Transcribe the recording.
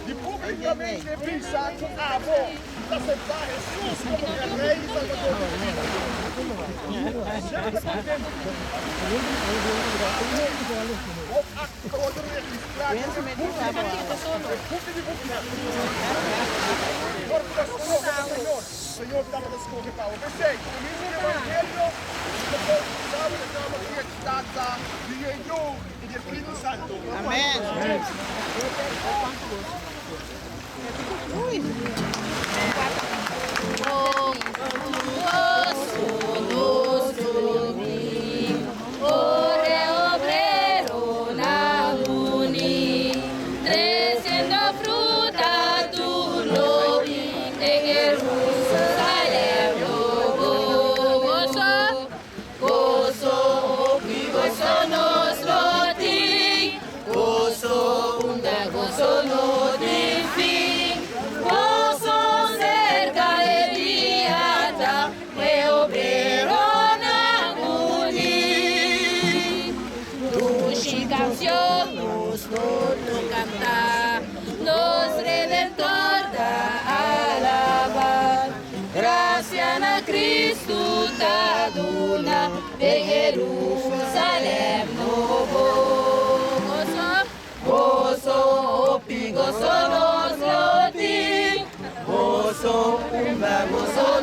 De publicamente pensar com amor, aceitar Jesus como minha rei e salvador do mundo. Señor, dame las cosas para obedecer. El mismo evangelio, sabe la llama que está de Dios y del Espíritu Santo. Amén. Nos cantar, nos redentor da alabar. Gracia na Cristo da duna, em Jerusalém novo. Gozo, gozo nos loti, gozo, gozo.